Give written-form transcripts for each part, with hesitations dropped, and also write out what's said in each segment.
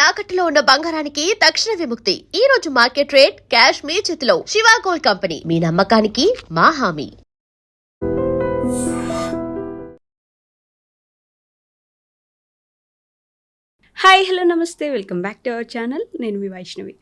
తాకట్టులో ఉన్న బంగారానికి తక్షణ విముక్తి. ఈ రోజు మార్కెట్ రేట్ క్యాష్ మీ చేతిలో. శివ గోల్డ్ కంపెనీ, మీ నమ్మకానికి మా హామీ. హాయ్ హలో నమస్తే, welcome back to our channel. నేను మీ Vaishnavi.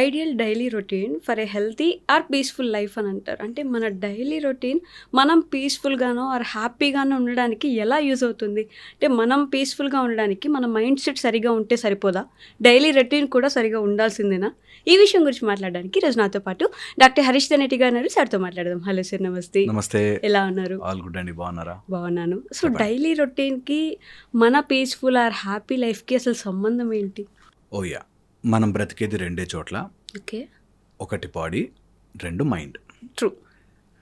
Ideal daily routine for a healthy or peaceful life అని అంటారు. అంటే మన డైలీ రొటీన్ మనం పీస్ఫుల్గానో ఆర్ హ్యాపీగానో ఉండడానికి ఎలా యూజ్ అవుతుంది? అంటే మనం పీస్ఫుల్గా ఉండడానికి మన మైండ్ సెట్ సరిగా ఉంటే సరిపోదా? డైలీ రొటీన్ కూడా సరిగా ఉండాల్సిందేనా? ఈ విషయం గురించి మాట్లాడడానికి ఈరోజు నాతో పాటు డాక్టర్ హరీష్ ధనేటి గారు ఉన్నారు. సార్తో మాట్లాడదాం. హలో సార్, నమస్తే. నమస్తే. ఎలా ఉన్నారు? ఆల్ గుడ్ అండి. బాగున్నారా? బాగున్నాను. సో డైలీ రొటీన్కి మన పీస్ఫుల్ ఆర్ హ్యాపీ లైఫ్కి అసలు సంబంధం ఏంటి? ఓయా, మనం బ్రతికేది రెండే చోట్ల. ఓకే. ఒకటి బాడీ, రెండు మైండ్. ట్రూ.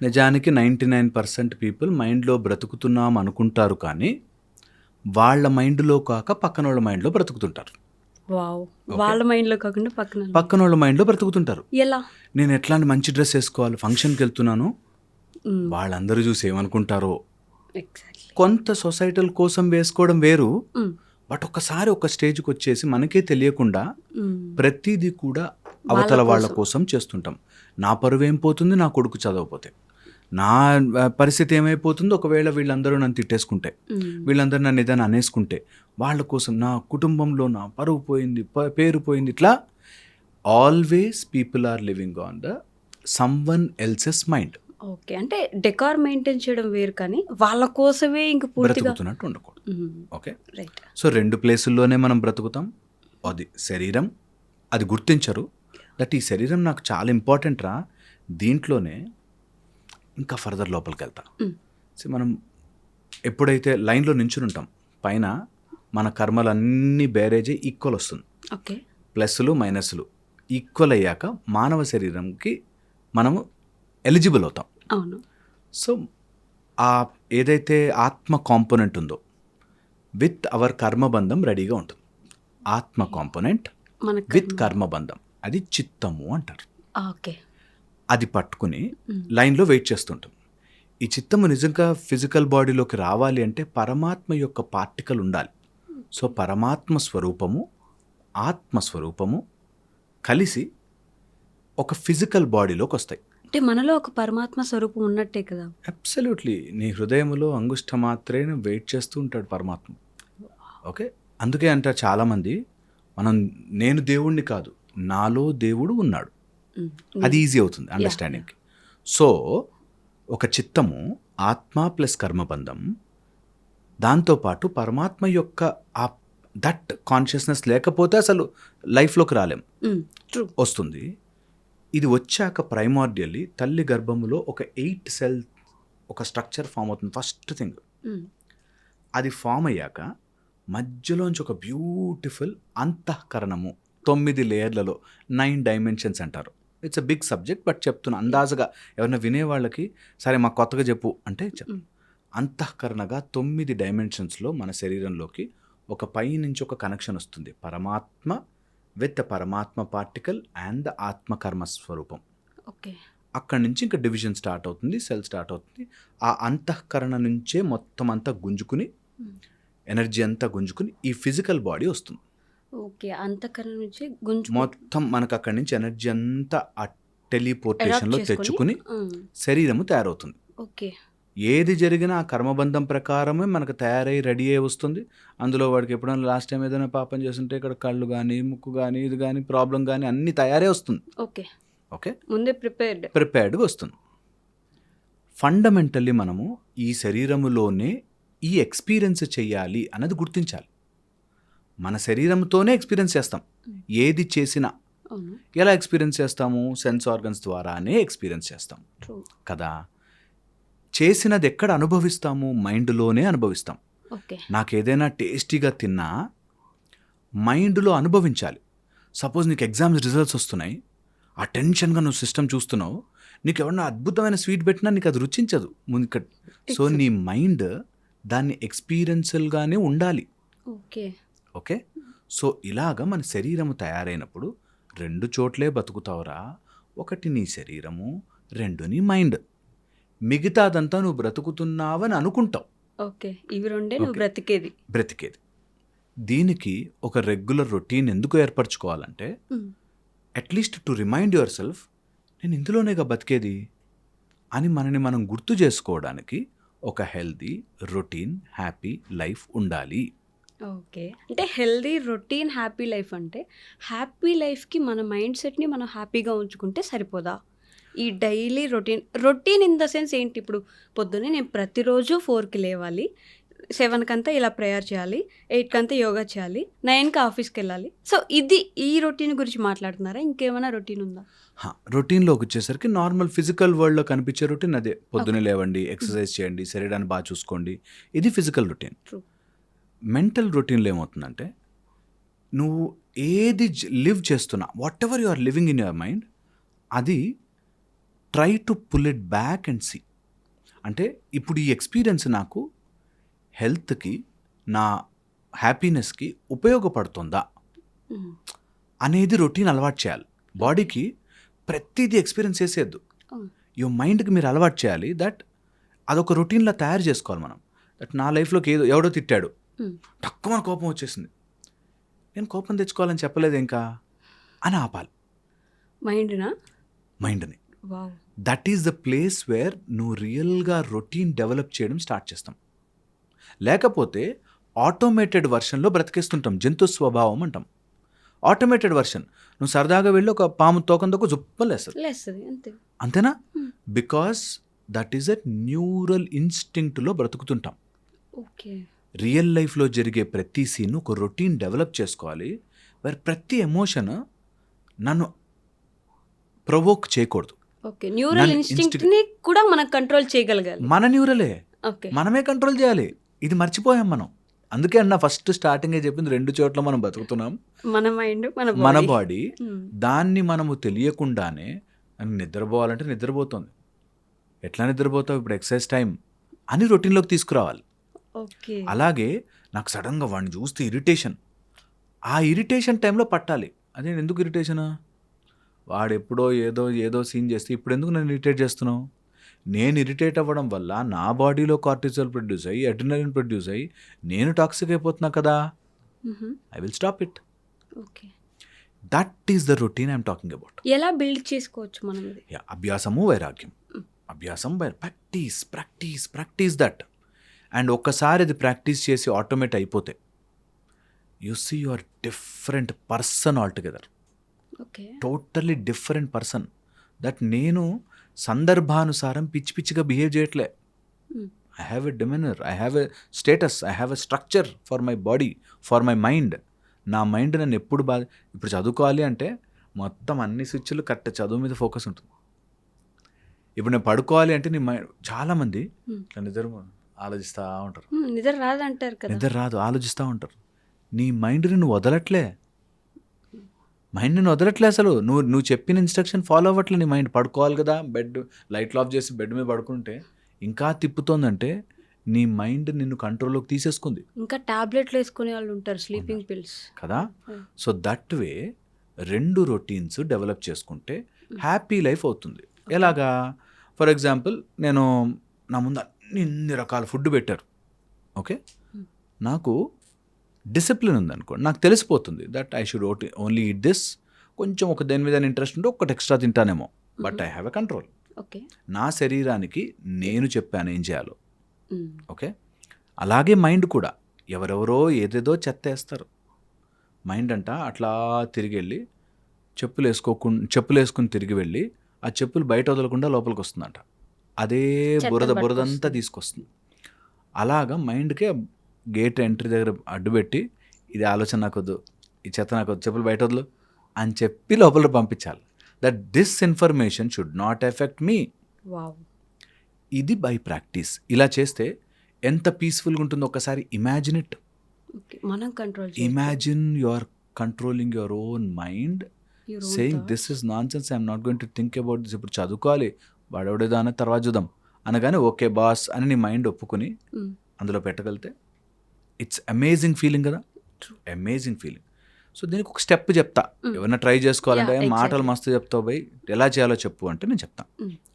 నిజానికి 99% పీపుల్ మైండ్లో బ్రతుకుతున్నాం అనుకుంటారు, కానీ వాళ్ళ మైండ్లో కాక పక్కన వాళ్ళ మైండ్లో బ్రతుకుతుంటారు. వావ్. వాళ్ళ మైండ్లో కాకుండా పక్కన వాళ్ళ మైండ్లో బ్రతుకుతుంటారు. ఎలా? నేను ఎట్లాంటి మంచి డ్రెస్ వేసుకోవాలి, ఫంక్షన్కి వెళ్తున్నాను, వాళ్ళందరూ చూసి ఏమనుకుంటారో. ఎగ్జాక్ట్లీ. కొంత సొసైటల్ కోసం వేసుకోవడం వేరు, బట్ ఒకసారి ఒక స్టేజ్కి వచ్చేసి మనకే తెలియకుండా ప్రతిదీ కూడా అవతల వాళ్ళ కోసం చేస్తుంటాం. నా పరువు ఏం పోతుంది నా కొడుకు చదవకపోతే, నా పరిస్థితి ఏమైపోతుంది ఒకవేళ వీళ్ళందరూ నన్ను తిట్టేసుకుంటే, వీళ్ళందరూ నన్ను ఏదైనా అనేసుకుంటే, వాళ్ళ కోసం నా కుటుంబంలో నా పరువు పోయింది, పేరు పోయింది. ఇట్లా always people are living on the someone else's mind. Okay. అంటే డెకార్ మెయింటైన్ చేయడం వేరు, కానీ వాళ్ళ కోసమే ఇంక పూర్తిగా బ్రతుకుతున్నట్టు ఉండకూడదు. ఓకే. రైట్. సో రెండు ప్లేసుల్లోనే మనం బ్రతుకుతాం. అది శరీరం, అది గుర్తించరు. దట్ ఈ శరీరం నాకు చాలా ఇంపార్టెంట్ రా. దీంట్లోనే ఇంకా ఫర్దర్ లోపలికి వెళ్తాం. సో మనం ఎప్పుడైతే లైన్లో నించుని ఉంటాం, పైన మన కర్మలన్నీ బేరేజీ ఈక్వల్ వస్తుంది. ఓకే. ప్లస్లు మైనస్లు ఈక్వల్ అయ్యాక మానవ శరీరంకి మనము ఎలిజిబుల్ అవుతాం. అవును. సో ఆ ఏదైతే ఆత్మ కాంపోనెంట్ ఉందో విత్ అవర్ కర్మబంధం రెడీగా ఉంటుంది. ఆత్మ కాంపోనెంట్ విత్ కర్మబంధం, అది చిత్తము అంటారు. ఓకే. అది పట్టుకుని లైన్లో వెయిట్ చేస్తుంటాం. ఈ చిత్తము నిజంగా ఫిజికల్ బాడీలోకి రావాలి అంటే పరమాత్మ యొక్క పార్టికల్ ఉండాలి. సో పరమాత్మ స్వరూపము, ఆత్మస్వరూపము కలిసి ఒక ఫిజికల్ బాడీలోకి వస్తాయి. అంటే మనలో ఒక పరమాత్మ స్వరూపం ఉన్నట్టే కదా? అబ్సల్యూట్లీ. నీ హృదయంలో అంగుష్ట మాత్రమే వెయిట్ చేస్తూ ఉంటాడు పరమాత్మ. ఓకే. అందుకే అంటారు చాలామంది, నేను దేవుణ్ణి కాదు, నాలో దేవుడు ఉన్నాడు. అది ఈజీ అవుతుంది అండర్స్టాండింగ్కి. సో ఒక చిత్తము, ఆత్మ ప్లస్ కర్మబంధం, దాంతోపాటు పరమాత్మ యొక్క ఆ దట్ కాన్షియస్నెస్ లేకపోతే అసలు లైఫ్లోకి రాలేం. వస్తుంది. ఇది వచ్చాక ప్రైమార్డియల్లీ తల్లి గర్భములో ఒక 8 సెల్ ఒక స్ట్రక్చర్ ఫామ్ అవుతుంది. ఫస్ట్ థింగ్ అది ఫామ్ అయ్యాక మధ్యలోంచి ఒక బ్యూటిఫుల్ అంతఃకరణము, 9 లేయర్లలో 9 డైమెన్షన్స్ అంటారు. It's a big subject, but చెప్తున్నా అందాజుగా. ఎవరైనా వినేవాళ్ళకి సరే మాకు కొత్తగా చెప్పు అంటే అంతఃకరణగా 9 డైమెన్షన్స్లో మన శరీరంలోకి ఒక పై నుంచి ఒక కనెక్షన్ వస్తుంది. పరమాత్మ విత్ పరమాత్మ పార్టికల్ అండ్ ద ఆత్మకర్మ స్వరూపం. ఓకే. అక్కడి నుంచి ఇంకా డివిజన్ స్టార్ట్ అవుతుంది, సెల్ స్టార్ట్ అవుతుంది. ఆ అంతఃకరణ నుంచే మొత్తం అంతా గుంజుకుని, ఎనర్జీ అంతా గుంజుకుని ఈ ఫిజికల్ బాడీ వస్తుంది. ఓకే. అంతఃకరణ నుంచి మొత్తం మనకు అక్కడి నుంచి ఎనర్జీ అంతా ఆ టెలిపోర్టేషన్లో తెచ్చుకుని శరీరము తయారవుతుంది. ఓకే. ఏది జరిగినా ఆ కర్మబంధం ప్రకారమే మనకు తయారై రెడీ అయ్యి వస్తుంది. అందులో వాడికి ఎప్పుడైనా లాస్ట్ టైం ఏదైనా పాపం చేస్తుంటే ఇక్కడ కళ్ళు కానీ, ముక్కు కానీ, ఇది కానీ, ప్రాబ్లం కానీ అన్నీ తయారే వస్తుంది. ఓకే. ఓకే. ముందే ప్రిపేర్డ్గా వస్తుంది. ఫండమెంటల్లీ మనము ఈ శరీరములోనే ఈ ఎక్స్పీరియన్స్ చెయ్యాలి అన్నది గుర్తించాలి. మన శరీరంతోనే ఎక్స్పీరియన్స్ చేస్తాం. ఏది చేసినా ఎలా ఎక్స్పీరియన్స్ చేస్తాము? సెన్స్ ఆర్గన్స్ ద్వారానే ఎక్స్పీరియన్స్ చేస్తాం కదా. చేసినది ఎక్కడ అనుభవిస్తాము? మైండ్లోనే అనుభవిస్తాం. నాకు ఏదైనా టేస్టీగా తిన్నా మైండ్లో అనుభవించాలి. సపోజ్ నీకు ఎగ్జామ్స్ రిజల్ట్స్ వస్తున్నాయి, ఆ టెన్షన్గా నువ్వు సిస్టమ్ చూస్తున్నావు, నీకు ఎవరన్నా అద్భుతమైన స్వీట్ పెట్టినా నీకు అది రుచించదు ముందు. సో నీ మైండ్ దాన్ని ఎక్స్పీరియన్షియల్గానే ఉండాలి. ఓకే. ఓకే. సో ఇలాగ మన శరీరము తయారైనప్పుడు 2 చోట్లే బతుకుతావురా. ఒకటి నీ శరీరము, 2 నీ మైండ్. మిగతాదంతా నువ్వు బ్రతుకుతున్నావని అనుకుంటావు. ఓకే. ఇవి రెండే నువ్వు బ్రతికేది. దీనికి ఒక రెగ్యులర్ రొటీన్ ఎందుకు ఏర్పరచుకోవాలంటే at least to remind yourself నేను ఇందులోనేగా బతికేది అని మనని మనం గుర్తు చేసుకోవడానికి ఒక హెల్దీ రొటీన్ హ్యాపీ లైఫ్ ఉండాలి. ఓకే. అంటే హెల్దీ రొటీన్ హ్యాపీ లైఫ్ అంటే హ్యాపీ లైఫ్కి మన మైండ్ సెట్ని మనం హ్యాపీగా ఉంచుకుంటే సరిపోదా? ఈ daily routine in the sense ఏంటి? ఇప్పుడు పొద్దున్నే నేను ప్రతిరోజు 4కి లేవాలి, 7కి అంతా ఇలా ప్రేయర్ చేయాలి, 8కి అంతా యోగా చేయాలి, 9కి ఆఫీస్కి వెళ్ళాలి. సో ఇది ఈ రొటీన్ గురించి మాట్లాడుతున్నారా? ఇంకేమైనా రొటీన్ ఉందా? రొటీన్లోకి వచ్చేసరికి నార్మల్ ఫిజికల్ వరల్డ్లో కనిపించే రొటీన్ అదే. పొద్దున్నే లేవండి, ఎక్సర్సైజ్ చేయండి, శరీరాన్ని బాగా చూసుకోండి, ఇది ఫిజికల్ రొటీన్. ట్రూ. మెంటల్ రొటీన్లో ఏమవుతుందంటే నువ్వు ఏది లివ్ చేస్తున్నా, whatever you are living in your mind, అది try to pull it back and see. అంటే ఇప్పుడు ఈ ఎక్స్పీరియన్స్ నాకు హెల్త్కి, నా హ్యాపీనెస్కి ఉపయోగపడుతుందా అనేది రొటీన్ అలవాటు చేయాలి. బాడీకి ప్రతిదీ ఎక్స్పీరియన్స్ చేసేయద్దు. యువర్ మైండ్కి మీరు అలవాటు చేయాలి దట్ అదొక రొటీన్లా తయారు చేసుకోవాలి మనం. దట్ నా లైఫ్లోకి ఎవడో తిట్టాడు, తక్కువ మన కోపం వచ్చేసింది, నేను కోపం తెచ్చుకోవాలని చెప్పలేదు ఇంకా అని ఆపాలి మైండ్ని. That is the place where నువ్వు రియల్గా రొటీన్ డెవలప్ చేయడం స్టార్ట్ చేస్తాం. లేకపోతే ఆటోమేటెడ్ వర్షన్లో బ్రతికేస్తుంటాం, జంతు స్వభావం అంటాం. ఆటోమేటెడ్ వర్షన్, నువ్వు సరదాగా వెళ్ళి ఒక పాము తోకందొక జుప్పలేస్తుంది, అంతేనా? Because that is a neural ఇన్స్టింక్ట్లో బ్రతుకుతుంటాం. రియల్ లైఫ్లో జరిగే ప్రతి సీన్ ఒక రొటీన్ డెవలప్ చేసుకోవాలి, వేర్ ప్రతి ఎమోషన్ నన్ను ప్రొవోక్ చేయకూడదు. న్యూరల్ ఇన్స్టింక్ట్ని కూడా మనం కంట్రోల్ చేయగలగాలి. మన న్యూరలే మనమే కంట్రోల్ చేయాలి. ఇది మర్చిపోయాం మనం. అందుకే అన్న ఫస్ట్ స్టార్టింగే చెప్పింది, 2 చోట్ల మనం బతుకుతున్నాం, మన మైండ్ మన బాడీ. దాన్ని మనము తెలియకుండానే నిద్రపోవాలంటే నిద్రపోతుంది. ఎట్లా నిద్రపోతావు? ఇప్పుడు ఎక్సర్సైజ్ టైం అని రొటీన్లోకి తీసుకురావాలి. అలాగే నాకు సడన్గా వాడిని చూస్తే ఇరిటేషన్, ఆ ఇరిటేషన్ టైంలో పట్టాలి. అదే ఎందుకు ఇరిటేషనా? వాడు ఎప్పుడో ఏదో సీన్ చేస్తే ఇప్పుడు ఎందుకు నన్ను ఇరిటేట్ చేస్తున్నావు? నేను ఇరిటేట్ అవ్వడం వల్ల నా బాడీలో కార్టిజాల్ ప్రొడ్యూస్ అయ్యి, అడ్రినలిన్ ప్రొడ్యూస్ అయ్యి నేను టాక్సిక్ అయిపోతున్నా కదా. I will stop it. That is the routine I'm talking about. ఎలా బిల్డ్ చేసుకోవచ్చు మనం? అభ్యాసము వైరాగ్యం. అభ్యాసం practice practice practice that. And ఒక్కసారి అది ప్రాక్టీస్ చేసి ఆటోమేట్ అయిపోతే you see you are different person altogether. Totally different person. That నేను సందర్భానుసారం పిచ్చిగా బిహేవ్ చేయట్లే. I have a demeanor, I have a status, I have a structure for my body, for my mind. నా mind నన్ను ఎప్పుడు ఇప్పుడు చదువుకోవాలి అంటే మొత్తం అన్ని స్విచ్లు కరెక్ట్ చదువు మీద ఫోకస్ ఉంటుంది. ఇప్పుడు నేను పడుకోవాలి అంటే నీ మైండ్, చాలామంది నిద్ర ఆలోచిస్తూ ఉంటారు, నిద్ర రాదంటారు కదా. నిద్ర రాదు, ఆలోచిస్తూ ఉంటారు. నీ మైండ్ని నువ్వు వదలట్లే, మైండ్ని వదలట్లే అసలు. నువ్వు చెప్పిన ఇన్స్ట్రక్షన్ ఫాలో అవ్వట్లే. నీ మైండ్ పడుకోవాలి కదా, బెడ్ లైట్లు ఆఫ్ చేసి బెడ్ మీద పడుకుంటే ఇంకా తిప్పుతోందంటే నీ మైండ్ నిన్ను కంట్రోల్లోకి తీసేసుకుంది. ఇంకా టాబ్లెట్లు వేసుకునే వాళ్ళు ఉంటారు, స్లీపింగ్ పిల్స్ కదా. So that way 2 routines develop చేసుకుంటే హ్యాపీ లైఫ్ అవుతుంది. ఎలాగా? ఫర్ ఎగ్జాంపుల్, నేను నా ముందు అన్ని రకాల ఫుడ్ పెట్టారు, ఓకే, నాకు డిసిప్లిన్ ఉందనుకోండి, నాకు తెలిసిపోతుంది that I should only eat this. కొంచెం ఒక దేని మీద ఇంట్రెస్ట్ ఉంటే ఒకటి ఎక్స్ట్రా తింటానేమో, but I have a control. నా శరీరానికి నేను చెప్పాను ఏం చేయాలో, ఓకే. అలాగే మైండ్ కూడా ఎవరెవరో ఏదేదో చెత్త వేస్తారు. మైండ్ అంట అట్లా తిరిగి వెళ్ళి చెప్పులు వేసుకుని తిరిగి వెళ్ళి ఆ చెప్పులు బయట వదలకుండా లోపలికి వస్తుందంట. అదే బురదంతా తీసుకొస్తుంది. అలాగా మైండ్కే గేట్ ఎంట్రీ దగ్గర అడ్డుపెట్టి, ఇది ఆలోచన నాకొద్దు, ఈ చెత్త నాకొద్దు, చెప్పులు బయట వదలు అని చెప్పి లోపల పంపించాలి. That this information should not effect me. ఇది బై ప్రాక్టీస్. ఇలా చేస్తే ఎంత పీస్ఫుల్గా ఉంటుందో ఒకసారి ఇమాజిన్ ఇట్. మనం control imagine you are controlling your own mind, saying this is nonsense, I'm not going to think about this. ఇప్పుడు చదువుకోవాలి, వాడెవడేదో అన్న తర్వాత చూద్దాం అనగానే ఓకే బాస్ అని నీ మైండ్ ఒప్పుకొని అందులో పెట్టగలితే ఇట్స్ అమేజింగ్ ఫీలింగ్ కదా, అమేజింగ్ ఫీలింగ్. సో దీనికి ఒక స్టెప్ చెప్తా, ఎవరైనా ట్రై చేసుకోవాలంటే మాటలు మస్తు చెప్తావు బై, ఎలా చేయాలో చెప్పు అంటే నేను చెప్తాను,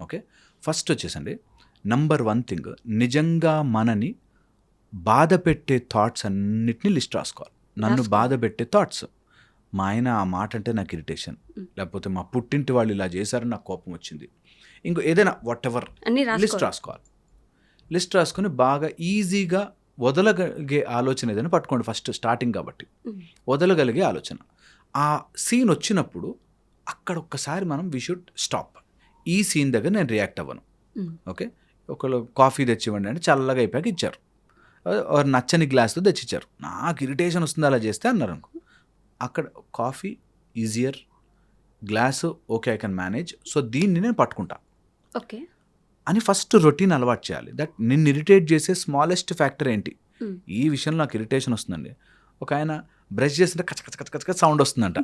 ఓకే. ఫస్ట్ వచ్చేసండి, నంబర్ 1 థింగ్, నిజంగా మనని బాధ పెట్టే థాట్స్ అన్నిటినీ లిస్ట్ రాసుకోవాలి. నన్ను బాధ పెట్టే థాట్స్. మా ఆయన ఆ మాట అంటే నాకు ఇరిటేషన్, లేకపోతే మా పుట్టింటి వాళ్ళు ఇలా చేశారని నాకు కోపం వచ్చింది. ఇంకో ఏదైనా వాట్ ఎవర్ అన్ని లిస్ట్ రాసుకోవాలి. లిస్ట్ రాసుకొని బాగా ఈజీగా వదలగలిగే ఆలోచన ఏదైనా పట్టుకోండి. ఫస్ట్ స్టార్టింగ్ కాబట్టి వదలగలిగే ఆలోచన. ఆ సీన్ వచ్చినప్పుడు అక్కడ ఒక్కసారి మనం వి షుడ్ స్టాప్. ఈ సీన్ దగ్గర నేను రియాక్ట్ అవ్వను. ఓకే, ఒకళ్ళు కాఫీ తెచ్చివ్వండి అంటే చల్లగా అయిపోయాక ఇచ్చారు, నచ్చని గ్లాస్తో తెచ్చిచ్చారు, నాకు ఇరిటేషన్ వస్తుంది అలా చేస్తే అన్నారు అనుకో, అక్కడ coffee easier, glass okay I can manage, so దీన్ని నేను పట్టుకుంటా ఓకే అని ఫస్ట్ రొటీన్ అలవాటు చేయాలి. దట్ నిన్ను ఇరిటేట్ చేసే స్మాలెస్ట్ ఫ్యాక్టర్ ఏంటి, ఈ విషయంలో నాకు ఇరిటేషన్ వస్తుందండి. ఒక ఆయన బ్రష్ చేస్తుంటే కచ కచ కచ కచ సౌండ్ వస్తుందంట.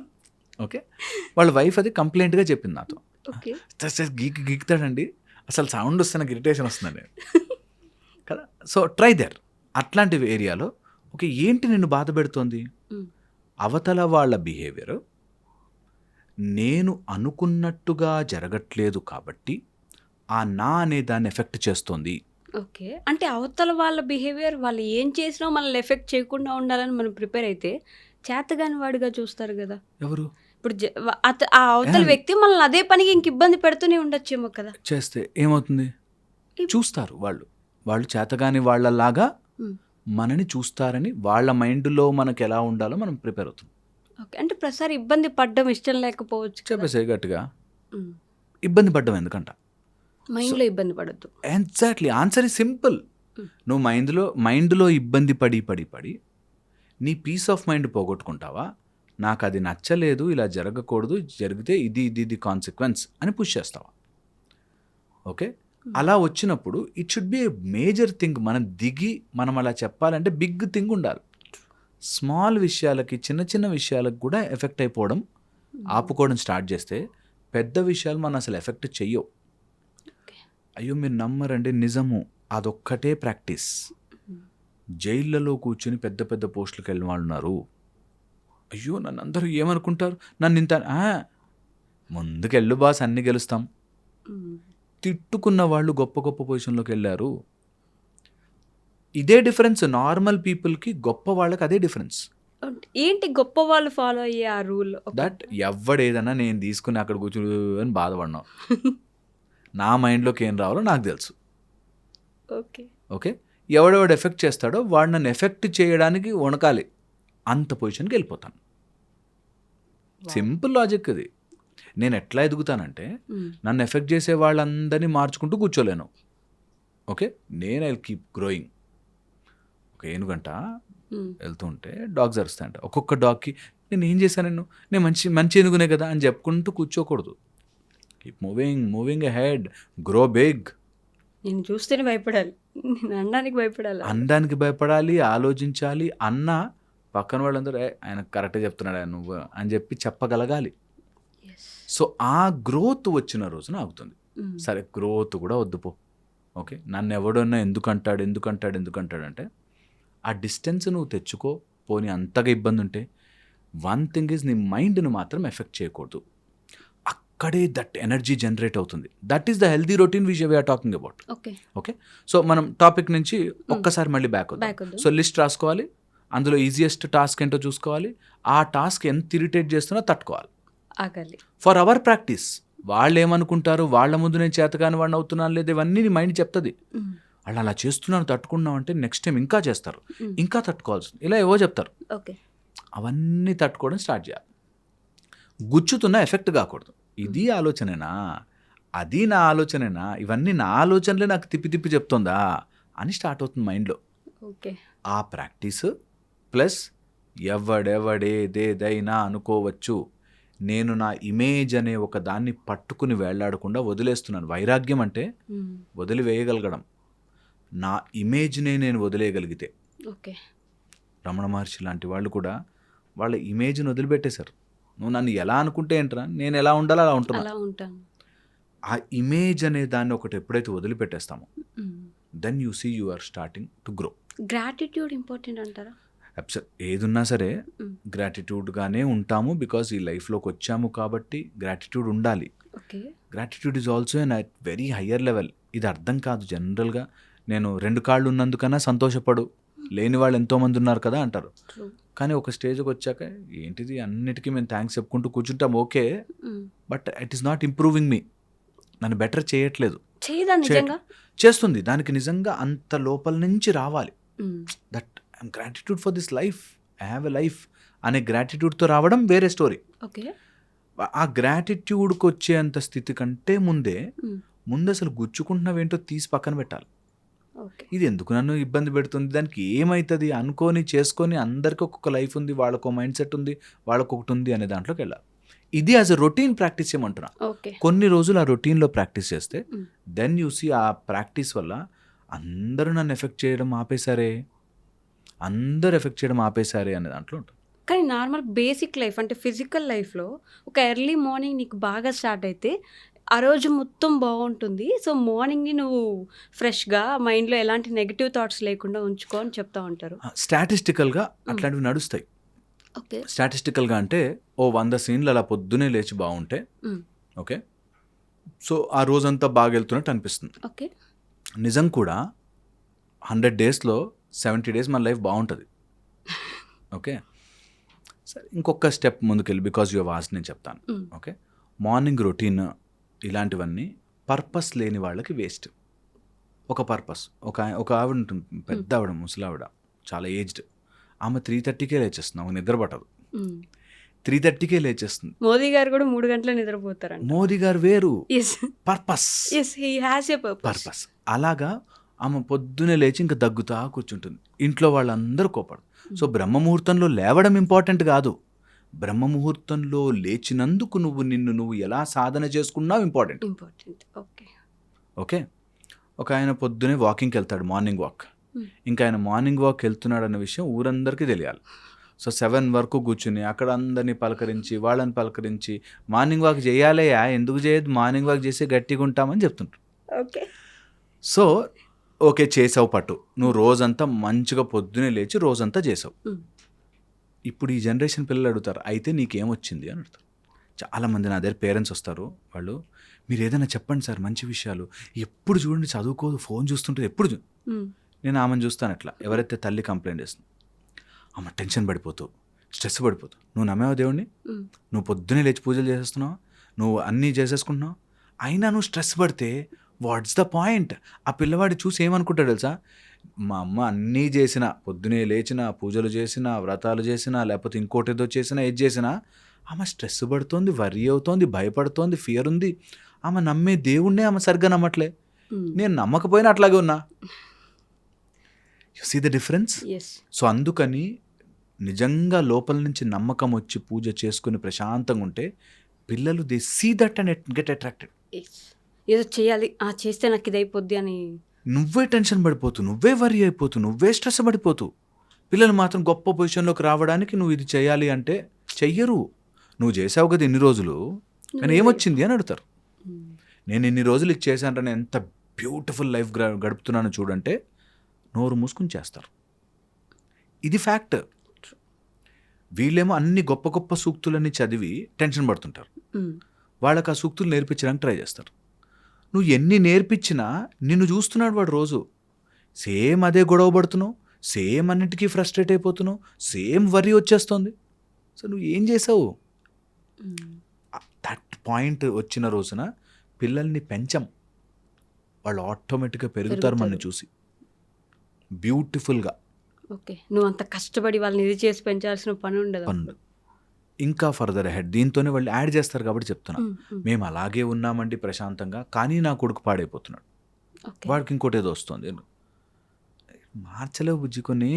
ఓకే, వాళ్ళ వైఫ్ అది కంప్లైంట్గా చెప్పింది నాతో. గీకుతాడండి, అసలు సౌండ్ వస్తే నాకు ఇరిటేషన్ వస్తుందండి కదా. So try there. అట్లాంటి ఏరియాలో ఓకే ఏంటి నిన్ను బాధ పెడుతోంది, అవతల వాళ్ళ బిహేవియర్ నేను అనుకున్నట్టుగా జరగట్లేదు కాబట్టి ఆ నా అనే దాన్ని ఎఫెక్ట్ చేస్తోంది. ఓకే, అంటే అవతల వాళ్ళ బిహేవియర్ వాళ్ళు ఏం చేసినా మనల్ని ఎఫెక్ట్ చేయకుండా ఉండాలని మనం ప్రిపేర్ అయితే చేతగాని వాడిగా చూస్తారు కదా ఎవరు ఇప్పుడు ఆ అవతల వ్యక్తి మనల్ని అదే పనికి ఇంక ఇబ్బంది పెడుతూనే ఉండొచ్చేమో కదా. చేస్తే ఏమవుతుంది, చూస్తారు వాళ్ళు చేతగాని వాళ్ళలాగా మనని చూస్తారని వాళ్ళ మైండ్లో మనకు ఎలా ఉండాలో మనం ప్రిపేర్ అవుతాం. ఓకే, అంటే ప్రతిసారి ఇబ్బంది పడ్డం ఇష్టం లేకపోవచ్చు కదా. చెప్పేసే గట్టిగా ఇబ్బంది పడ్డం ఎందుకంట, మైండ్లో ఇబ్బంది పడద్దు. Exactly, answer is simple. నువ్వు మైండ్లో ఇబ్బంది పడి నీ పీస్ ఆఫ్ మైండ్ పోగొట్టుకుంటావా, నాకు అది నచ్చలేదు, ఇలా జరగకూడదు, జరిగితే ఇది కాన్సిక్వెన్స్ అని పుష్ చేస్తావా. ఓకే, అలా వచ్చినప్పుడు it should be a major thing. మనం అలా చెప్పాలంటే బిగ్ థింగ్ ఉండాలి. స్మాల్ విషయాలకి చిన్న విషయాలకు కూడా ఎఫెక్ట్ అయిపోవడం ఆపుకోవడం స్టార్ట్ చేస్తే పెద్ద విషయాలు మనం అసలు ఎఫెక్ట్ చెయ్యవు. అయ్యో మీరు నమ్మరండి, నిజము, అదొక్కటే ప్రాక్టీస్. జైళ్ళలో కూర్చుని పెద్ద పోస్టులకు వెళ్ళిన వాళ్ళు ఉన్నారు. అయ్యో నన్ను అందరూ ఏమనుకుంటారు, నన్ను ఇంత ముందుకెళ్ళు బాస్, అన్ని గెలుస్తాం. తిట్టుకున్న వాళ్ళు గొప్ప పొజిషన్లోకి వెళ్ళారు. ఇదే డిఫరెన్స్ నార్మల్ పీపుల్కి, గొప్ప వాళ్ళకి అదే డిఫరెన్స్. ఏంటి గొప్ప వాళ్ళు ఫాలో అయ్యే ఆ రూల్? దట్ ఎవడేదన్నా నేను తీసుకుని అక్కడ కూర్చుని అని బాధపడినావు, నా మైండ్లోకి ఏం రావాలో నాకు తెలుసు. ఓకే, ఎవడెవడు ఎఫెక్ట్ చేస్తాడో వాడు నన్ను ఎఫెక్ట్ చేయడానికి వణకాలి, అంత పొజిషన్కి వెళ్ళిపోతాను. సింపుల్ లాజిక్ ఇది. నేను ఎట్లా ఎదుగుతానంటే నన్ను ఎఫెక్ట్ చేసే వాళ్ళందరినీ మార్చుకుంటూ కూర్చోలేను. ఓకే, నేను ఐ కీప్ గ్రోయింగ్. ఒక ఏనుగంట వెళ్తుంటే డాగ్స్ అరుస్తాయంట. ఒక్కొక్క డాగ్కి నేను ఏం చేశాను, నేను మంచి ఏనుగునే కదా అని చెప్పుకుంటూ కూర్చోకూడదు. Keep moving ahead, grow big. నేను చూస్తేనే భయపడాలి, నేను అనడానికి భయపడాలి, ఆలోచించాలి. అన్న పక్కన వాళ్ళందరూ ఆయన కరెక్ట్గా చెప్తున్నాడా నువ్వు అని చెప్పగలగాలి. సో ఆ గ్రోత్ వచ్చిన రోజున ఆగుతుంది. సరే గ్రోత్ కూడా వద్దుపో, ఓకే, నన్ను ఎవడన్నా ఎందుకంటాడు అంటే ఆ డిస్టెన్స్ నువ్వు తెచ్చుకో. పోనీ అంతగా ఇబ్బంది ఉంటే వన్ థింగ్ ఈజ్ నీ మైండ్ను మాత్రం ఎఫెక్ట్ చేయకూడదు. అక్కడే దట్ ఎనర్జీ జనరేట్ అవుతుంది. That is the healthy routine which we are talking about. Okay, so మనం టాపిక్ నుంచి ఒక్కసారి మళ్ళీ బ్యాక్ అవుతాం. సో లిస్ట్ రాసుకోవాలి, అందులో ఈజియెస్ట్ టాస్క్ ఏంటో చూసుకోవాలి, ఆ టాస్క్ ఎంత ఇరిటేట్ చేస్తున్నా తట్టుకోవాలి. For our practice. వాళ్ళు ఏమనుకుంటారు, వాళ్ళ ముందు నేను చేతగాని వాడిని అవుతున్నాను లేదు, ఇవన్నీ నీ మైండ్ చెప్తుంది. వాళ్ళు అలా చేస్తున్నాను తట్టుకున్నాం అంటే నెక్స్ట్ టైం ఇంకా చేస్తారు, ఇంకా తట్టుకోవాల్సింది, ఇలా ఏవో చెప్తారు. అవన్నీ తట్టుకోవడం స్టార్ట్ చేయాలి. గుచ్చుతున్న ఎఫెక్ట్ కాకూడదు. ఇది ఆలోచనేనా, అది నా ఆలోచనేనా, ఇవన్నీ నా ఆలోచనలే నాకు తిప్పి చెప్తుందా అని స్టార్ట్ అవుతుంది మైండ్లో. ఆ ప్రాక్టీస్ ప్లస్ ఎవడేదైనా అనుకోవచ్చు, నేను నా ఇమేజ్ అనే ఒక దాన్ని పట్టుకుని వేళ్లాడకుండా వదిలేస్తున్నాను. వైరాగ్యం అంటే వదిలివేయగలగడం. నా ఇమేజ్నే నేను వదిలేయగలిగితే, రమణ మహర్షి లాంటి వాళ్ళు కూడా వాళ్ళ ఇమేజ్ని వదిలిపెట్టేశారు. నువ్వు నన్ను ఎలా అనుకుంటే ఏంట్రా, నేను ఎలా ఉండాలో అలా ఉంటాను. ఆ ఇమేజ్ అనే దాన్ని ఒకటి ఎప్పుడైతే వదిలిపెట్టేస్తామో then you see you are starting to grow. Gratitude important అంటారా? ఏదున్నా సరే గ్రాటిట్యూడ్గానే ఉంటాము. బికాజ్ ఈ లైఫ్లోకి వచ్చాము కాబట్టి గ్రాటిట్యూడ్ ఉండాలి. Gratitude is also an at very higher level. ఇది అర్థం కాదు జనరల్గా. నేను 2 కాళ్ళు ఉన్నందుకన్నా సంతోషపడు, లేని వాళ్ళు ఎంతోమంది ఉన్నారు కదా అంటారు. ట్రూ. కానీ ఒక స్టేజ్కి వచ్చాక ఏంటిది అన్నిటికీ మేము థ్యాంక్స్ చెప్పుకుంటూ కూర్చుంటాం, okay, but it is not improving me, నన్ను బెటర్ చేయట్లేదు. చేయదా నిజంగా? చేస్తుంది, దానికి నిజంగా అంత లోపల నుంచి రావాలి. That I'm gratitude for this life, I have a life అనే గ్రాటిట్యూడ్తో రావడం వేరే స్టోరీ. ఓకే. ఆ గ్రాటిట్యూడ్కి వచ్చేంత స్థితి కంటే ముందు అసలు గుచ్చుకుంటున్నావేంటో తీసి పక్కన పెట్టాలి. ఓకే. ఇది ఎందుకు నన్ను ఇబ్బంది పెడుతుంది, దానికి ఏమవుతుంది అనుకొని చేసుకొని, అందరికీ ఒక్కొక్క లైఫ్ ఉంది, వాళ్ళకు మైండ్ సెట్ ఉంది, వాళ్ళకు ఒకటి ఉంది అనే దాంట్లోకి వెళ్ళాలి. ఇది యాజ్ అ రొటీన్ ప్రాక్టీస్ చేయమంటున్నా. ఓకే. కొన్ని రోజులు ఆ రొటీన్లో ప్రాక్టీస్ చేస్తే దెన్ యూ సీ ఆ ప్రాక్టీస్ వల్ల అందరూ నన్ను ఎఫెక్ట్ చేయడం ఆపేశారే, అందరూ ఎఫెక్ట్ చేయడం ఆపేశారే అనే దాంట్లో ఉంటుంది. కానీ నార్మల్ బేసిక్ లైఫ్ అంటే ఫిజికల్ లైఫ్లో ఒక ఎర్లీ మార్నింగ్ నీకు బాగా స్టార్ట్ అయితే ఆ రోజు మొత్తం బాగుంటుంది. సో మార్నింగ్ని నువ్వు ఫ్రెష్గా మైండ్లో ఎలాంటి నెగిటివ్ థాట్స్ లేకుండా ఉంచుకో అని చెప్తా ఉంటారు. స్టాటిస్టికల్గా అట్లాంటివి నడుస్తాయి. ఓకే. స్టాటిస్టికల్గా అంటే 100 సీన్లు అలా పొద్దునే లేచి బాగుంటే, ఓకే, సో ఆ రోజంతా బాగా వెళ్తున్నట్టు అనిపిస్తుంది. ఓకే. నిజం కూడా 100 డేస్లో 70 డేస్ మన లైఫ్ బాగుంటుంది. ఓకే, సరే ఇంకొక స్టెప్ ముందుకెళ్ళి, బికాజ్ యూ వాస్ నేను చెప్తాను. ఓకే, మార్నింగ్ రొటీన్ ఇలాంటివన్నీ పర్పస్ లేని వాళ్ళకి వేస్ట్. ఒక పర్పస్, ఒక ఆవిడ ఉంటుంది, పెద్ద ఆవిడ, ముసలావిడ, చాలా ఏజ్డ్, ఆమె 3:30కే లేచేస్తుంది, ఆమె నిద్ర పట్టదు, 3:30కే లేచేస్తుంది. మోదీ గారు కూడా 3 గంటల నిద్రపోతారు. మోదీ గారు వేరు, పర్పస్, పర్పస్. అలాగా ఆమె పొద్దునే లేచి ఇంకా దగ్గుతా కూర్చుంటుంది, ఇంట్లో వాళ్ళందరూ కోపడు. సో బ్రహ్మముహూర్తంలో లేవడం ఇంపార్టెంట్ కాదు, బ్రహ్మముహూర్తంలో లేచినందుకు నువ్వు ఎలా సాధన చేసుకున్నావు ఇంపార్టెంట్. ఓకే. ఓకే, ఒక ఆయన పొద్దునే వాకింగ్కి వెళ్తాడు, మార్నింగ్ వాక్. ఇంకా ఆయన మార్నింగ్ వాక్ వెళ్తున్నాడు అన్న విషయం ఊరందరికీ తెలియాలి. సో 7 వరకు కూర్చుని అక్కడ అందరినీ పలకరించి, వాళ్ళని పలకరించి, మార్నింగ్ వాక్ చేయాలయ్యా, ఎందుకు చేయదు, మార్నింగ్ వాక్ చేసి గట్టిగా ఉంటామని చెప్తుంటారు. ఓకే. సో ఓకే, చేసావు పట్టు, నువ్వు రోజంతా మంచిగా పొద్దునే లేచి రోజంతా చేసావు. ఇప్పుడు ఈ జనరేషన్ పిల్లలు అడుగుతారు, అయితే నీకేమొచ్చింది అని అడుగుతారు. చాలామంది నా దగ్గర పేరెంట్స్ వస్తారు, వాళ్ళు మీరు ఏదైనా చెప్పండి సార్ మంచి విషయాలు, ఎప్పుడు చూడండి చదువుకోదు, ఫోన్ చూస్తుంటుంది, ఎప్పుడు నేను ఆమెను చూస్తాను అట్లా. ఎవరైతే తల్లి కంప్లైంట్ చేస్తుంది, ఆమె టెన్షన్ పడిపోతావు, స్ట్రెస్ పడిపోతావు. నువ్వు నమ్మేవా దేవుణ్ణి? నువ్వు పొద్దునే లేచి పూజలు చేసేస్తున్నావు, నువ్వు అన్నీ చేసేసుకుంటున్నావు, అయినా నువ్వు స్ట్రెస్ పడితే వాట్స్ ద పాయింట్? ఆ పిల్లవాడు చూసి ఏమనుకుంటాడు తెలుసా, మా అమ్మ అన్నీ చేసినా, పొద్దునే లేచినా, పూజలు చేసినా, వ్రతాలు చేసినా, లేకపోతే ఇంకోటి ఏదో చేసినా, ఏది చేసినా ఆమె స్ట్రెస్ పడుతోంది, వర్రీ అవుతోంది, భయపడుతోంది, ఫియర్ ఉంది. ఆమె నమ్మే దేవుణ్ణే ఆమె సరిగ్గా నమ్మట్లే. నేను నమ్మకపోయినా అట్లాగే ఉన్నా. You see the difference? So అందుకని నిజంగా లోపల నుంచి నమ్మకం వచ్చి పూజ చేసుకుని ప్రశాంతంగా ఉంటే పిల్లలు they see that and get attracted. ఏదో చేయాలి, చేస్తే నాకు ఇది అయిపోద్ది అని నువ్వే టెన్షన్ పడిపోతూ, నువ్వే వరీ అయిపోతూ, నువ్వే స్ట్రెస్ పడిపోతూ. పిల్లలు మాత్రం గొప్ప పొజిషన్లోకి రావడానికి నువ్వు ఇది చేయాలి అంటే చెయ్యరు. నువ్వు చేసావు కదా ఇన్ని రోజులు, కానీ ఏమొచ్చింది అని అడుగుతారు. నేను ఇన్ని రోజులు ఇది చేశానంటే ఎంత బ్యూటిఫుల్ లైఫ్ గడుపుతున్నాను చూడంటే నోరు మూసుకుని చేస్తారు. ఇది ఫ్యాక్ట్. వీళ్ళేమో అన్ని గొప్ప గొప్ప సూక్తులన్నీ చదివి టెన్షన్ పడుతుంటారు, వాళ్ళకి ఆ సూక్తులు నేర్పించడానికి ట్రై చేస్తారు. నువ్వు ఎన్ని నేర్పించినా నిన్ను చూస్తున్నాడు వాడు రోజు, సేమ్ అదే గొడవ పడుతున్నావు, సేమ్ అన్నిటికీ ఫ్రస్ట్రేట్ అయిపోతున్నావు, సేమ్ వరీ వచ్చేస్తుంది. సో నువ్వు ఏం చేసావు? దట్ పాయింట్ వచ్చిన రోజున పిల్లల్ని పెంచం, వాళ్ళు ఆటోమేటిక్గా పెరుగుతారు మన చూసి బ్యూటిఫుల్గా. ఓకే, నువ్వు అంత కష్టపడి వాళ్ళని ఇది చేసి పెంచాల్సిన పని ఉండదు. ఇంకా ఫర్దర్ అహెడ్ దీంతోనే వాళ్ళు యాడ్ చేస్తారు కాబట్టి చెప్తున్నా. మేము అలాగే ఉన్నామండి ప్రశాంతంగా, కానీ నా కొడుకు పాడైపోతున్నాడు, వాడికి ఇంకోటి ఏదో వస్తుంది. మార్చలేవు బుజ్జి, కొన్ని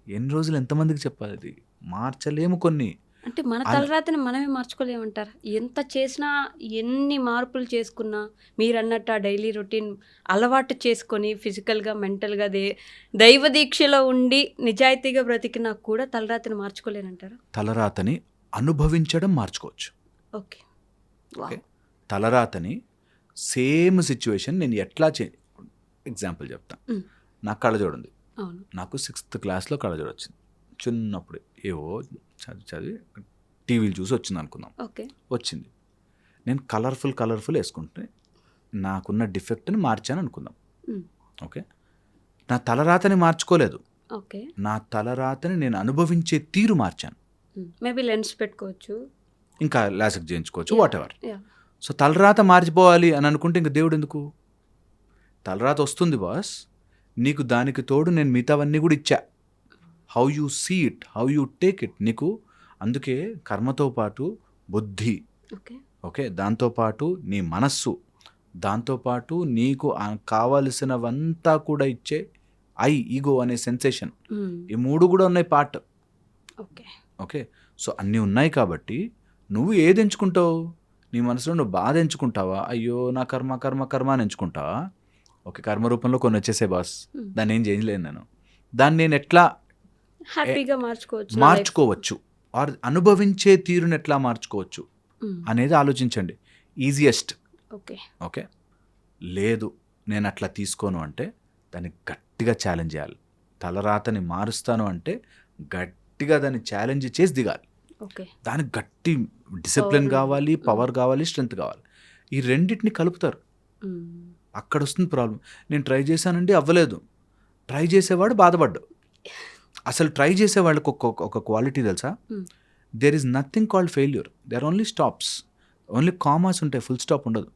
ఎన్ని రోజులు ఎంతమందికి చెప్పాలి, అది మార్చలేము. కొన్ని అంటే మన తలరాతని మనమే మార్చుకోలేమంటారా? ఎంత చేసినా, ఎన్ని మార్పులు చేసుకున్నా, మీరు అన్నట్టు ఆ డైలీ రొటీన్ అలవాటు చేసుకొని ఫిజికల్గా, మెంటల్గా దైవ దీక్షలో ఉండి నిజాయితీగా బ్రతికినా కూడా తలరాతని మార్చుకోలేనంటారా? తలరాతని అనుభవించడం మార్చుకోవచ్చు. ఓకే. తలరాతని సేమ్ సిచ్యువేషన్ నేను ఎట్లా ఎగ్జాంపుల్ చెప్తాను. నాకు కళ్ళజోడు ఉంది, నాకు 6th క్లాస్లో కళ్ళజోడు వచ్చింది. చిన్నప్పుడు ఏవో చదివి టీవీలు చూసి వచ్చింది అనుకుందాం. వచ్చింది, నేను కలర్ఫుల్ వేసుకుంటే నాకున్న డిఫెక్ట్ని మార్చాను అనుకుందాం. ఓకే, నా తలరాతని మార్చుకోలేదు, ఓకే. నా తలరాతని నేను అనుభవించే తీరు మార్చాను. మేబీ లెన్స్ పెట్టుకోవచ్చు. ఇంకా లాసిక్ చేయించుకోవచ్చు, వాట్ ఎవర్. యాహ్! సో తలరాత మార్చిపోవాలి అని అనుకుంటే ఇంక దేవుడు ఎందుకు? తలరాత వస్తుంది బాస్, నీకు దానికి తోడు నేను మిగతావన్నీ కూడా ఇచ్చా. How you see it, how you take it. నీకు అందుకే కర్మతో పాటు బుద్ధి, ఓకే. ఓకే, దాంతోపాటు నీ మనస్సు, దాంతోపాటు నీకు కావలసినవంతా కూడా ఇచ్చే ఈగో అనే సెన్సేషన్, ఈ 3 కూడా ఉన్నాయి పార్ట్. ఓకే. ఓకే, సో అన్నీ ఉన్నాయి కాబట్టి నువ్వు ఏది ఎంచుకుంటావు? నీ మనసులో నువ్వు బాధ ఎంచుకుంటావా? అయ్యో నా కర్మ కర్మ కర్మ అని ఎంచుకుంటావా? ఓకే, కర్మ రూపంలో కొన్ని వచ్చేసే బాస్, దాన్ని ఏం చేయలేను నేను. దాన్ని నేను ఎట్లా హ్యాపీగా మార్చుకోవచ్చు. మార్చుకోవచ్చు, ఆర్ అనుభవించే తీరుని ఎట్లా మార్చుకోవచ్చు అనేది ఆలోచించండి. ఈజియెస్ట్. ఓకే. ఓకే, లేదు నేను అట్లా తీసుకోను అంటే దాన్ని గట్టిగా ఛాలెంజ్ చేయాలి. తలరాతని మారుస్తాను అంటే గట్టిగా దాన్ని ఛాలెంజ్ చేసి దిగాలి. ఓకే. దానికి గట్టి డిసిప్లిన్ కావాలి, పవర్ కావాలి, స్ట్రెంగ్త్ కావాలి. ఈ రెండింటిని కలుపుతారు, అక్కడ వస్తుంది ప్రాబ్లం. నేను ట్రై చేశానండి అవ్వలేదు. ట్రై చేసేవాడు బాధపడ్డాడు. అసలు ట్రై చేసే వాళ్ళకి ఒక క్వాలిటీ తెలుసా? There is nothing called failure, there only stops, only commas ఉంటాయి, ఫుల్ స్టాప్ ఉండదు.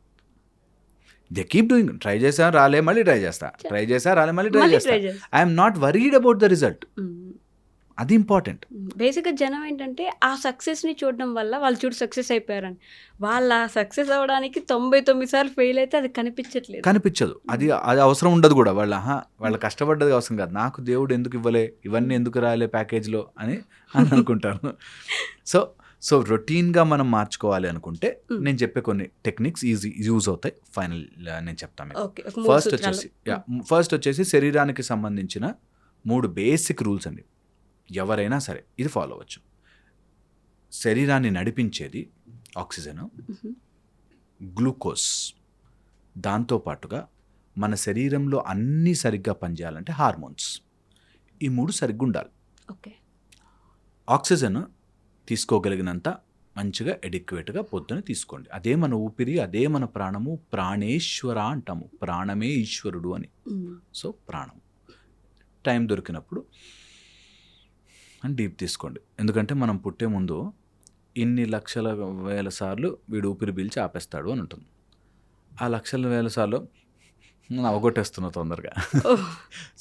They keep doing. ట్రై చేసా రాలే మళ్ళీ ట్రై చేస్తా, ట్రై చేసా రాలే మళ్ళీ ట్రై చేస్తా. I'm not worried about the result. అది ఇంపార్టెంట్. బేసిక్గా జనం ఏంటంటే ఆ సక్సెస్ని చూడడం వల్ల వాళ్ళు చూడు సక్సెస్ అయిపోయారని, వాళ్ళ సక్సెస్ అవ్వడానికి 99 సార్లు ఫెయిల్ అయితే అది కనిపించదు. అది అవసరం ఉండదు కూడా. వాళ్ళ కష్టపడ్డది అవసరం కాదు. నాకు దేవుడు ఎందుకు ఇవ్వలే, ఇవన్నీ ఎందుకు రాలే ప్యాకేజ్లో అని అనుకుంటాను. సో రొటీన్గా మనం మార్చుకోవాలి అనుకుంటే నేను చెప్పే కొన్ని టెక్నిక్స్ యూజ్ అవుతాయి. ఫైనల్ నేను చెప్తాను. ఫస్ట్ వచ్చేసి శరీరానికి సంబంధించిన 3 బేసిక్ రూల్స్ అండి. ఎవరైనా సరే ఇది ఫాలో అవ్వచ్చు. శరీరాన్ని నడిపించేది ఆక్సిజన్, గ్లూకోజ్, దాంతోపాటుగా మన శరీరంలో అన్నీ సరిగ్గా పనిచేయాలంటే హార్మోన్స్. ఈ 3 సరిగ్గా ఉండాలి. ఓకే. ఆక్సిజన్ తీసుకోగలిగినంత మంచిగా ఎడిక్వేట్గా పొద్దున తీసుకోండి. అదే మన ఊపిరి, అదే మన ప్రాణము. ప్రాణేశ్వర అంటాము, ప్రాణమే ఈశ్వరుడు అని. సో ప్రాణం టైం దొరికినప్పుడు డీప్ తీసుకోండి. ఎందుకంటే మనం పుట్టే ముందు ఇన్ని లక్షల వేల సార్లు వీడు ఊపిరి పీల్చి ఆపేస్తాడు అని ఉంటుంది. ఆ లక్షల వేల సార్లు అవగొట్టేస్తున్నావు తొందరగా.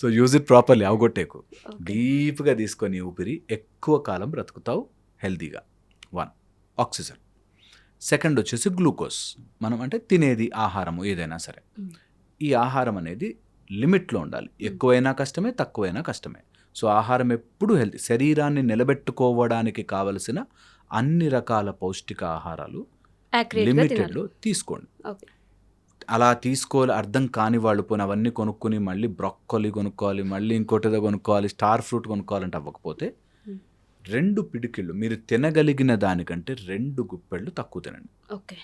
సో యూజ్ ఇట్ ప్రాపర్లీ, అవగొట్టేకు. డీప్గా తీసుకొని ఊపిరి ఎక్కువ కాలం బ్రతుకుతావు హెల్తీగా. 1 ఆక్సిజన్. సెకండ్ వచ్చేసి గ్లూకోజ్. మనం అంటే తినేది ఆహారము ఏదైనా సరే, ఈ ఆహారం అనేది లిమిట్లో ఉండాలి. ఎక్కువైనా కష్టమే, తక్కువైనా కష్టమే. సో ఆహారం ఎప్పుడు హెల్తీ. శరీరాన్ని నిలబెట్టుకోవడానికి కావలసిన అన్ని రకాల పౌష్టిక ఆహారాలు లిమిటెడ్లో తీసుకోండి. అలా తీసుకోవాలి అర్థం కాని వాళ్ళు పోనీ అవన్నీ కొనుక్కొని మళ్ళీ బ్రొక్కలి కొనుక్కోవాలి, మళ్ళీ ఇంకోటిదో కొనుక్కోవాలి, స్టార్ ఫ్రూట్ కొనుక్కోవాలంటే అవ్వకపోతే 2 పిడికిళ్ళు మీరు తినగలిగిన దానికంటే 2 గుప్పెళ్ళు తక్కువ తినండి. ఓకే.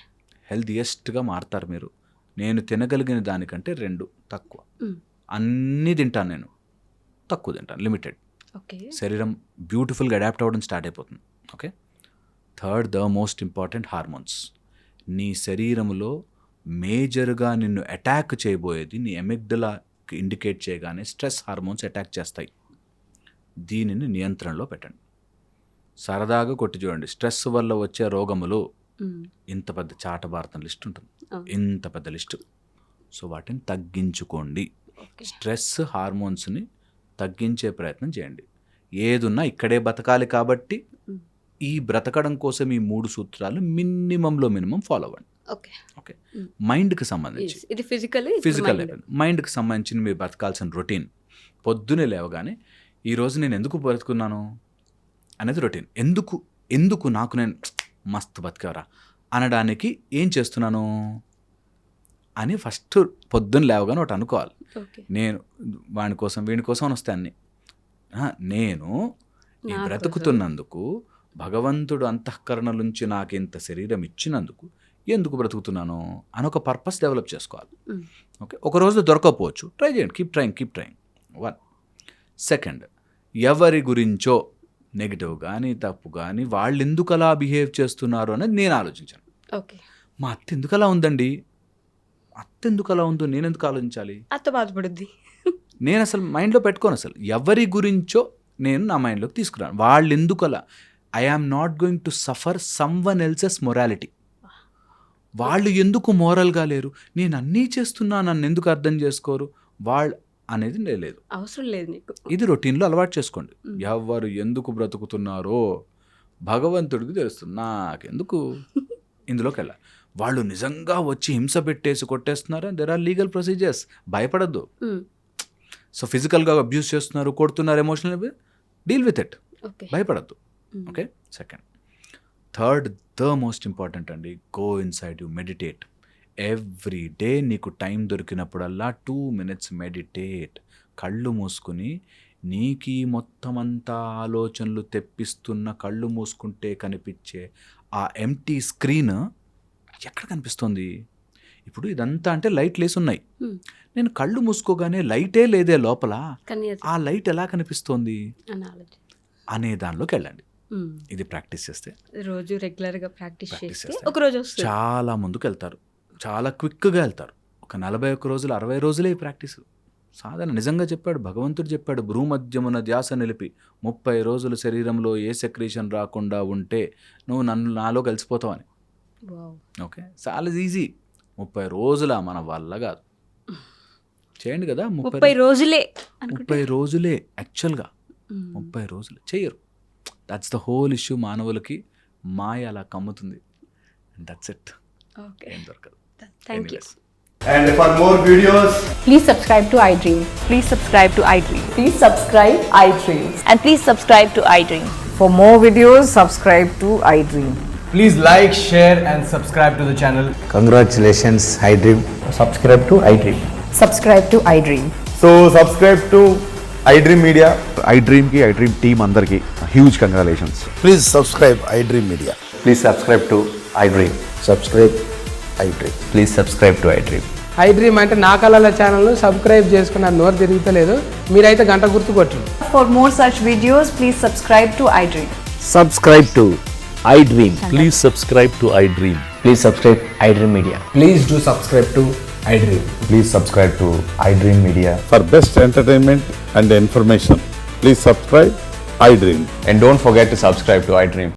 హెల్తీయెస్ట్గా మారుతారు మీరు. నేను తినగలిగిన దానికంటే 2 తక్కువ. అన్నీ తింటాను నేను, తక్కువ తింటాను, లిమిటెడ్. ఓకే. శరీరం బ్యూటిఫుల్గా అడాప్ట్ అవ్వడం స్టార్ట్ అయిపోతుంది. Okay. Third, the most important, hormones. నీ శరీరంలో మేజర్గా నిన్ను అటాక్ చేయబోయేది నీ ఎమిగ్డలాకి ఇండికేట్ చేయగానే స్ట్రెస్ హార్మోన్స్ అటాక్ చేస్తాయి. దీనిని నియంత్రణలో పెట్టండి. సరదాగా కొట్టి చూడండి, స్ట్రెస్ వల్ల వచ్చే రోగములు ఇంత పెద్ద చాటభారతం లిస్ట్ ఉంటుంది, ఇంత పెద్ద లిస్టు. సో వాటిని తగ్గించుకోండి. స్ట్రెస్ హార్మోన్స్ని తగ్గించే ప్రయత్నం చేయండి. ఏదున్నా ఇక్కడే బతకాలి కాబట్టి ఈ బ్రతకడం కోసం ఈ 3 సూత్రాలు మినిమం ఫాలో అవ్వండి. ఓకే. మైండ్కి సంబంధించి ఇది ఫిజికల్ మైండ్కి సంబంధించిన మీరు బ్రతకాల్సిన రొటీన్. పొద్దునే లేవగానే ఈరోజు నేను ఎందుకు బ్రతుకున్నాను అనేది రొటీన్. ఎందుకు నాకు నేను మస్తు బతికేవరా అనడానికి ఏం చేస్తున్నాను అని ఫస్ట్ పొద్దున్న లేవగానే ఒకటి అనుకోవాలి. నేను వాడి కోసం వీడి కోసం అని వస్తే అన్ని నేను ఈ బ్రతుకుతున్నందుకు భగవంతుడు అంతఃకరణ నుంచి నాకు ఇంత శరీరం ఇచ్చినందుకు ఎందుకు బ్రతుకుతున్నాను అని ఒక పర్పస్ డెవలప్ చేసుకోవాలి. ఓకే. ఒకరోజు దొరకకపోవచ్చు, ట్రై చేయండి, కీప్ ట్రయింగ్. 1. సెకండ్, ఎవరి గురించో నెగిటివ్ కానీ తప్పు కానీ వాళ్ళు ఎందుకు అలా బిహేవ్ చేస్తున్నారు అనేది నేను ఆలోచించాను. మా అత్త ఎందుకు అలా ఉందండి, అత్త ఎందుకు అలా ఉందో నేను ఎందుకు ఆలోచించాలి? అత్త బాధపడుద్ది. నేను అసలు మైండ్లో పెట్టుకోను, అసలు ఎవరి గురించో నేను నా మైండ్లోకి తీసుకురాను. వాళ్ళు ఎందుకు అలా, I am not going to suffer someone else's morality. వాళ్ళు ఎందుకు మోరల్గా లేరు, నేను అన్నీ చేస్తున్నా, నన్ను ఎందుకు అర్థం చేసుకోరు వాళ్ళు అనేది లేదు. అవసరం లేదు నీకు. ఇది రొటీన్లో అలవాటు చేసుకోండి. ఎవరు ఎందుకు బ్రతుకుతున్నారో భగవంతుడికి తెలుస్తుంది, నాకెందుకు ఇందులోకి వెళ్ళాలి. వాళ్ళు నిజంగా వచ్చి హింస పెట్టేసి కొట్టేస్తున్నారు, దెర్ ఆర్ లీగల్ ప్రొసీజర్స్, భయపడద్దు. సో ఫిజికల్గా అబ్యూస్ చేస్తున్నారు, కొడుతున్నారు, ఎమోషనల్, డీల్ విత్ ఇట్, భయపడద్దు. Okay. Second, third, the most important అండి, go inside you, meditate every day. నీకు టైం దొరికినప్పుడల్లా 2 minutes మెడిటేట్. కళ్ళు మూసుకుని నీకు మొత్తం అంతా ఆలోచనలు తెప్పిస్తున్న, కళ్ళు మూసుకుంటే కనిపించే ఆ ఎంటీ స్క్రీన్ ఎక్కడ కనిపిస్తుంది? ఇప్పుడు ఇదంతా అంటే లైట్ లేసి ఉన్నాయి, నేను కళ్ళు మూసుకోగానే లైటే లేదే లోపల, ఆ లైట్ ఎలా కనిపిస్తోంది అనే దానిలోకి వెళ్ళండి. ఇది ప్రాక్టీస్ చేస్తే, రోజు రెగ్యులర్గా ప్రాక్టీస్ చేస్తే ఒక రోజు చాలా ముందుకు వెళ్తారు, చాలా క్విక్గా వెళ్తారు. ఒక 41 రోజులు 60 రోజులే ఈ ప్రాక్టీస్. సాధారణ నిజంగా చెప్పాడు భగవంతుడు, చెప్పాడు భ్రూమధ్యమున ధ్యాస నిలిపి 30 రోజులు శరీరంలో ఏ సెక్రీషన్ రాకుండా ఉంటే నువ్వు నాలో కలిసిపోతావని. ఓకే, చాలా ఈజీ. 30 రోజుల మన వల్ల కాదు, చేయండి కదా. 30 రోజులే 30 రోజులే యాక్చువల్గా, 30 రోజులు చేయరు. That's the whole issue. మానవులకి మాయ అలా కమ్ముతుంది, దట్స్ ఇట్. ఏం దొరకదు. Thank you. And for more videos, Please subscribe to iDream. Please subscribe to iDream. Please subscribe iDream. And please subscribe to iDream. For more videos, subscribe to iDream. please like, share and subscribe to the channel. Congratulations, iDream. Subscribe to iDream. Subscribe to iDream. So subscribe to iDream Media. iDream ki iDream team andarki huge congratulations. Please subscribe iDream Media. Please subscribe to iDream. Subscribe iDream. Please subscribe to iDream. iDream అంటే నా కళల ఛానల్ను subscribe చేసుకున్న నోరు తిరుగుతలేదు, మీరైతే గంట గుర్తు కొట్టండి. For more such videos, please subscribe to iDream. Subscribe to iDream. Please subscribe to iDream. Please subscribe iDream Media. Please do subscribe to iDream. Please subscribe to iDream Media. For best entertainment and information, please subscribe iDream. And don't forget to subscribe to iDream.